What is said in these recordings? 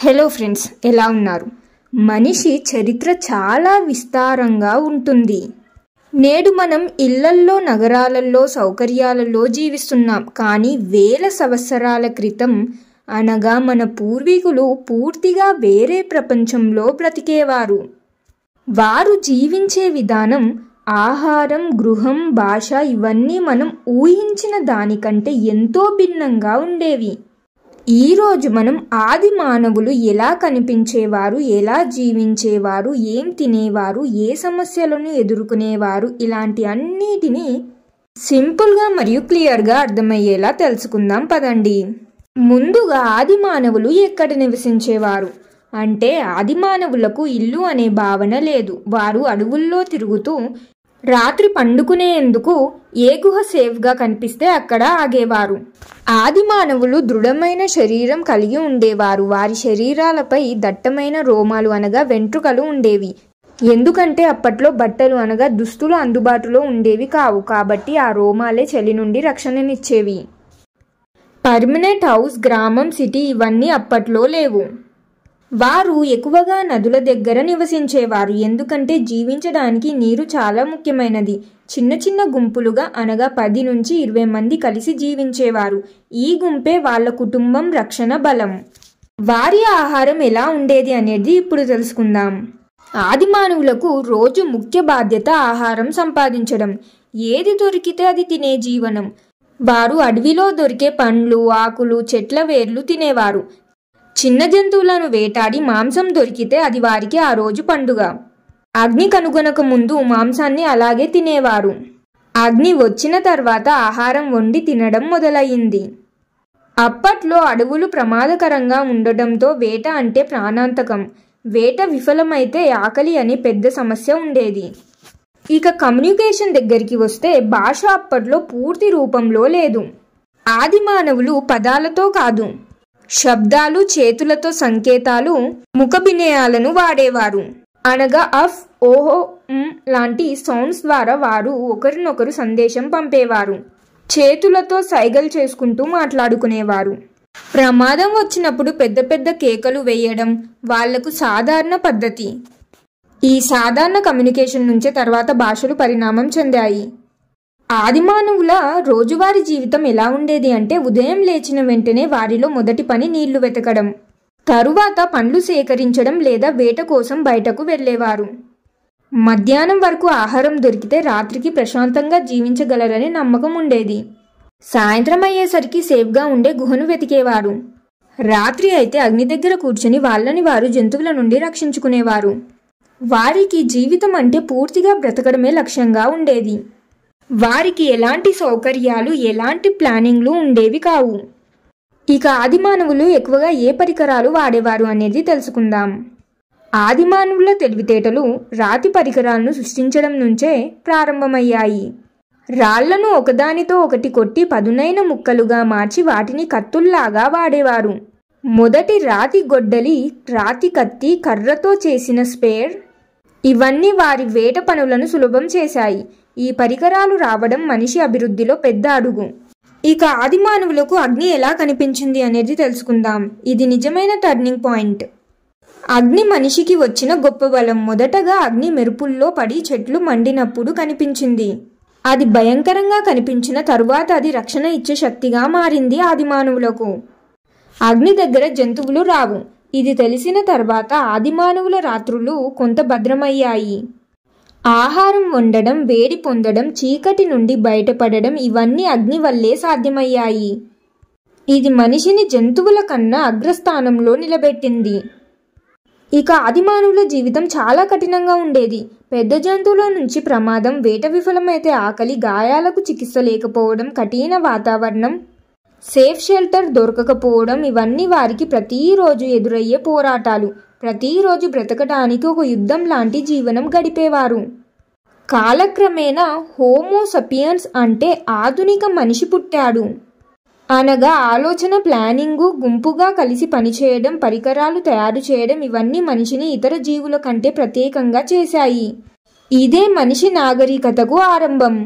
Hello friends, ఎలా ఉన్నారు? మనిషి చరిత్ర చాలా విస్తారంగా ఉంటుంది. నేడు మనం ఇళ్లల్లో, నగరాలలో, సౌకర్యాలలో జీవిస్తున్నాం. కానీ వేల సంవత్సరాల క్రితం అనగా మన పూర్వీకులు పూర్తిగా వేరే ప్రపంచంలో బ్రతికేవారు. వారు జీవించే విధానం, ఆహారం, గృహం, భాష ఇవన్నీ మనం ఊహించిన దానికంటే ఎంతో భిన్నంగా ఉండేవి. ఈరోజు మనం ఆది మానవులు ఎలా కనిపించేవారు, ఎలా జీవించేవారు, ఏం తినేవారు, ఏ సమస్యలను ఎదుర్కొనేవారు, ఇలాంటి అన్నిటినీ సింపుల్గా మరియు క్లియర్గా అర్థమయ్యేలా తెలుసుకుందాం పదండి. ముందుగా ఆది మానవులు ఎక్కడ నివసించేవారు అంటే, ఆది మానవులకు ఇల్లు అనే భావన లేదు. వారు అడవుల్లో తిరుగుతూ రాత్రి పండుకునేందుకు ఏ గుహ సేఫ్గా కనిపిస్తే అక్కడ ఆగేవారు. ఆది మానవులు దృఢమైన శరీరం కలిగి ఉండేవారు. వారి శరీరాలపై దట్టమైన రోమాలు అనగా వెంట్రుకలు ఉండేవి. ఎందుకంటే అప్పట్లో బట్టలు అనగా దుస్తులు అందుబాటులో ఉండేవి కావు. కాబట్టి ఆ రోమాలే చలి నుండి రక్షణనిచ్చేవి. పర్మనెంట్ హౌస్, గ్రామం, సిటీ ఇవన్నీ అప్పట్లో లేవు. వారు ఎక్కువగా నదుల దగ్గర నివసించేవారు. ఎందుకంటే జీవించడానికి నీరు చాలా ముఖ్యమైనది. చిన్న చిన్న గుంపులుగా అనగా 10 నుంచి 20 మంది కలిసి జీవించేవారు. ఈ గుంపే వాళ్ళ కుటుంబం రక్షణ బలం. వారి ఆహారం ఎలా ఉండేది అనేది ఇప్పుడు తెలుసుకుందాం. ఆది మానవులకు రోజు ముఖ్య బాధ్యత ఆహారం సంపాదించడం. ఏది దొరికితే అది తినే జీవనం. వారు అడవిలో దొరికే పండ్లు, ఆకులు, చెట్ల వేర్లు తినేవారు. చిన్న జంతువులను వేటాడి మాంసం దొరికితే అది వారికి ఆ రోజు పండుగ. అగ్ని కనుగొనక ముందు మాంసాన్ని అలాగే తినేవారు. అగ్ని వచ్చిన తర్వాత ఆహారం వండి తినడం మొదలయ్యింది. అప్పట్లో అడవులు ప్రమాదకరంగా ఉండటంతో వేట అంటే ప్రాణాంతకం. వేట విఫలమైతే ఆకలి అనే పెద్ద సమస్య ఉండేది. ఇక కమ్యూనికేషన్ దగ్గరికి వస్తే, భాష అప్పట్లో పూర్తి రూపంలో లేదు. ఆది మానవులు పదాలతో కాదు, శబ్దాలు, చేతులతో సంకేతాలు, ముఖభినయాలను వాడేవారు. అనగా అఫ్, ఓహో, లాంటి సౌండ్స్ ద్వారా వారు ఒకరినొకరు సందేశం పంపేవారు. చేతులతో సైగలు చేసుకుంటూ మాట్లాడుకునేవారు. ప్రమాదం వచ్చినప్పుడు పెద్ద పెద్ద కేకలు వేయడం వాళ్లకు సాధారణ పద్ధతి. ఈ సాధారణ కమ్యూనికేషన్ నుంచే తర్వాత భాషలు పరిణామం చెందాయి. ఆదిమానవుల రోజువారీ జీవితం ఎలా ఉండేది అంటే, ఉదయం లేచిన వెంటనే వారిలో మొదటి పని నీళ్లు వెతకడం, తరువాత పండ్లు సేకరించడం లేదా వేట కోసం బయటకు వెళ్ళేవారు. మధ్యాహ్నం వరకు ఆహారం దొరికితే రాత్రికి ప్రశాంతంగా జీవించగలరనే నమ్మకం ఉండేది. సాయంత్రం అయ్యేసరికి సేఫ్గా ఉండే గుహను వెతికేవారు. రాత్రి అయితే అగ్ని దగ్గర కూర్చొని వాళ్ళని వారు జంతువుల నుండి రక్షించుకునేవారు. వారికి జీవితం అంటే పూర్తిగా బ్రతకడమే లక్ష్యంగా ఉండేది. వారికి ఎలాంటి సౌకర్యాలు, ఎలాంటి ప్లానింగ్లు ఉండేవి కావు. ఇక ఆది మానవులు ఎక్కువగా ఏ పరికరాలు వాడేవారు అనేది తెలుసుకుందాం. ఆది మానవుల తెలివితేటలు రాతి పరికరాలను సృష్టించడం నుంచే ప్రారంభమయ్యాయి. రాళ్లను ఒకదానితో ఒకటి కొట్టి పదునైన ముక్కలుగా మార్చి వాటిని కత్తుల్లాగా వాడేవారు. మొదటి రాతి గొడ్డలి, రాతి కత్తి, కర్రతో చేసిన స్పేర్ ఇవన్నీ వారి వేట పనులను సులభం చేశాయి. ఈ పరికరాలు రావడం మనిషి అభివృద్ధిలో పెద్ద అడుగు. ఇక ఆది మానవులకు అగ్ని ఎలా కనిపించింది అనేది తెలుసుకుందాం. ఇది నిజమైన టర్నింగ్ పాయింట్. అగ్ని మనిషికి వచ్చిన గొప్ప బలం. మొదటగా అగ్ని మెరుపుల్లో పడి చెట్లు మండినప్పుడు కనిపించింది. అది భయంకరంగా కనిపించిన తరువాత అది రక్షణ ఇచ్చే శక్తిగా మారింది ఆది మానవులకు. అగ్ని దగ్గర జంతువులు రావు. ఇది తెలిసిన తర్వాత ఆది మానవుల రాత్రులు కొంత భద్రమయ్యాయి. ఆహారం వండడం, వేడి పొందడం, చీకటి నుండి బయటపడడం ఇవన్నీ అగ్ని వల్లే సాధ్యమయ్యాయి. ఇది మనిషిని జంతువుల కన్నా అగ్రస్థానంలో నిలబెట్టింది. ఇక ఆది మానవుల జీవితం చాలా కఠినంగా ఉండేది. పెద్ద జంతువుల నుంచి ప్రమాదం, వేట విఫలమైతే ఆకలి, గాయాలకు చికిత్స లేకపోవడం, కఠిన వాతావరణం, సేఫ్ షెల్టర్ దొరకకపోవడం ఇవన్నీ వారికి ప్రతిరోజు ఎదురయ్యే పోరాటాలు. ప్రతిరోజు బ్రతకడానికి ఒక యుద్ధం లాంటి జీవనం గడిపేవారు. కాలక్రమేణా హోమో సపియన్స్ అంటే ఆధునిక మనిషి పుట్టాడు. అనగా ఆలోచన, ప్లానింగు, గుంపుగా కలిసి పనిచేయడం, పరికరాలు తయారు చేయడం ఇవన్నీ మనిషిని ఇతర జీవుల కంటే ప్రత్యేకంగా చేశాయి. ఇదే మనిషి నాగరికతకు ఆరంభం.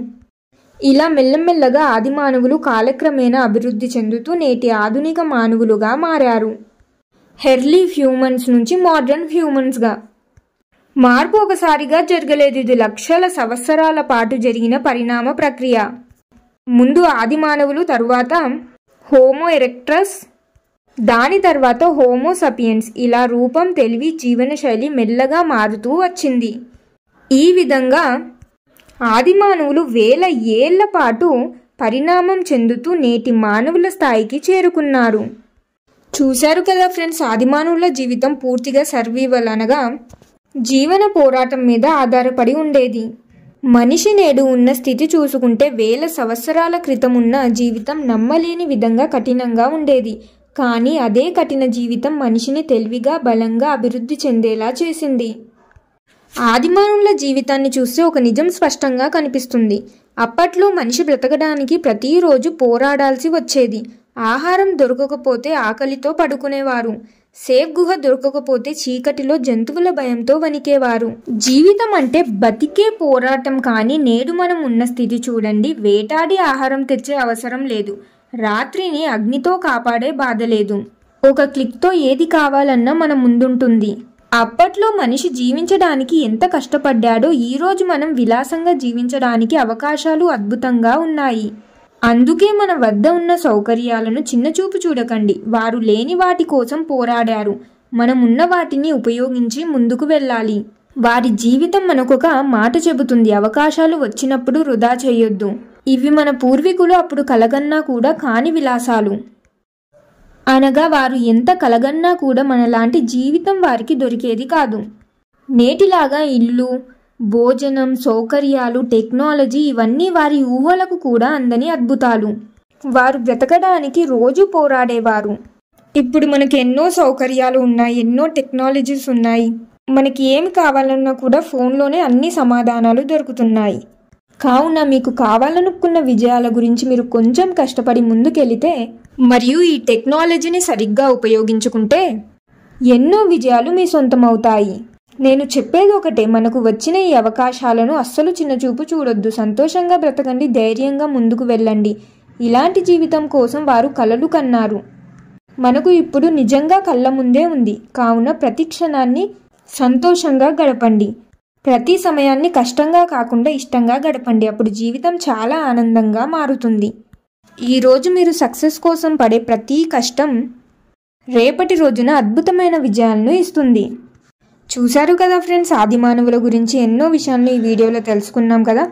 ఇలా మెల్లమెల్లగా ఆది మానవులు కాలక్రమేణా అభివృద్ధి చెందుతూ నేటి ఆధునిక మానవులుగా మారారు. ఎర్లీ హ్యూమన్స్ నుంచి మోడర్న్ హ్యూమన్స్గా. మార్పు ఒకసారిగా జరగలేదు, ఇది లక్షల సంవత్సరాల పాటు జరిగిన పరిణామ ప్రక్రియ. ముందు ఆది మానవులు, తరువాత హోమో ఎరెక్టస్, దాని తర్వాత హోమో సపియన్స్. ఇలా రూపం, తెలివి, జీవనశైలి మెల్లగా మారుతూ వచ్చింది. ఈ విధంగా ఆది మానవులు వేల ఏళ్ల పాటు పరిణామం చెందుతూ నేటి మానవుల స్థాయికి చేరుకున్నారు. చూశారు కదా ఫ్రెండ్స్, ఆదిమానవుల జీవితం పూర్తిగా సర్వైవల్ అనగా జీవన పోరాటం మీద ఆధారపడి ఉండేది. మనిషి నేడు ఉన్న స్థితి చూసుకుంటే వేల సంవత్సరాల క్రితం ఉన్న జీవితం నమ్మలేని విధంగా కఠినంగా ఉండేది. కానీ అదే కఠిన జీవితం మనిషిని తెలివిగా, బలంగా అభివృద్ధి చెందేలా చేసింది. ఆదిమానవుల జీవితాన్ని చూస్తే ఒక నిజం స్పష్టంగా కనిపిస్తుంది. అప్పట్లో మనిషి బ్రతకడానికి ప్రతిరోజు పోరాడాల్సి వచ్చేది. ఆహారం దొరకకపోతే ఆకలితో పడుకునేవారు. సేఫ్ గుహ దొరకకపోతే చీకటిలో జంతువుల భయంతో వణికేవారు. జీవితం అంటే బతికే పోరాటం. కానీ నేడు మనం ఉన్న స్థితి చూడండి. వేటాడి ఆహారం తెచ్చే అవసరం లేదు, రాత్రిని అగ్నితో కాపాడే బాధ లేదు. ఒక క్లిక్తో ఏది కావాలన్నా మన ముందుంటుంది. అప్పట్లో మనిషి జీవించడానికి ఎంత కష్టపడ్డాడో ఈరోజు మనం విలాసంగా జీవించడానికి అవకాశాలు అద్భుతంగా ఉన్నాయి. అందుకే మన వద్ద ఉన్న సౌకర్యాలను చిన్నచూపు చూడకండి. వారు లేని వాటి కోసం పోరాడారు. మనం ఉన్న వాటిని ఉపయోగించి ముందుకు వెళ్ళాలి. వారి జీవితం మనకొక మాట చెబుతుంది, అవకాశాలు వచ్చినప్పుడు వృధా చేయొద్దు. ఇవి మన పూర్వీకులు అప్పుడు కలగన్నా కూడా కాని విలాసాలు. అనగా వారు ఎంత కలగన్నా కూడా మనలాంటి జీవితం వారికి దొరికేది కాదు. నేటిలాగా ఇల్లు, భోజనం, సౌకర్యాలు, టెక్నాలజీ ఇవన్నీ వారి ఊహలకు కూడా అందని అద్భుతాలు. వారు బ్రతకడానికి రోజు పోరాడేవారు. ఇప్పుడు మనకి ఎన్నో సౌకర్యాలు ఉన్నాయి, ఎన్నో టెక్నాలజీస్ ఉన్నాయి. మనకి ఏమి కావాలన్నా కూడా ఫోన్లోనే అన్ని సమాధానాలు దొరుకుతున్నాయి. కావున మీకు కావాలనుకున్న విజయాల గురించి మీరు కొంచెం కష్టపడి ముందుకెళితే మరియు ఈ టెక్నాలజీని సరిగ్గా ఉపయోగించుకుంటే ఎన్నో విజయాలు మీ సొంతమవుతాయి. నేను చెప్పేది ఒకటే, మనకు వచ్చిన ఈ అవకాశాలను అస్సలు చిన్నచూపు చూడొద్దు. సంతోషంగా బ్రతకండి, ధైర్యంగా ముందుకు వెళ్ళండి. ఇలాంటి జీవితం కోసం వారు కలలు కన్నారు. మనకు ఇప్పుడు నిజంగా కళ్ళ ముందే ఉంది. కావున ప్రతి క్షణాన్ని సంతోషంగా గడపండి. ప్రతి సమయాన్ని కష్టంగా కాకుండా ఇష్టంగా గడపండి. అప్పుడు జీవితం చాలా ఆనందంగా మారుతుంది. ఈరోజు మీరు సక్సెస్ కోసం పడే ప్రతి కష్టం రేపటి రోజున అద్భుతమైన విజయాలను ఇస్తుంది. చూశారు కదా ఫ్రెండ్స్, ఆది మానవుల గురించి ఎన్నో విషయాలను ఈ వీడియోలో తెలుసుకున్నాం కదా.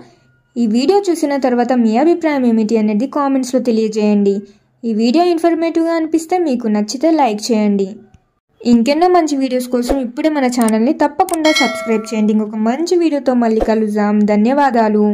ఈ వీడియో చూసిన తర్వాత మీ అభిప్రాయం ఏమిటి అనేది కామెంట్స్లో తెలియజేయండి. ఈ వీడియో ఇన్ఫర్మేటివ్గా అనిపిస్తే మీకు నచ్చితే లైక్ చేయండి. ఇంకెన్నో మంచి వీడియోస్ కోసం ఇప్పుడే మన ఛానల్ని తప్పకుండా సబ్స్క్రైబ్ చేయండి. ఇంకొక మంచి వీడియోతో మళ్ళీ కలుద్దాం. ధన్యవాదాలు.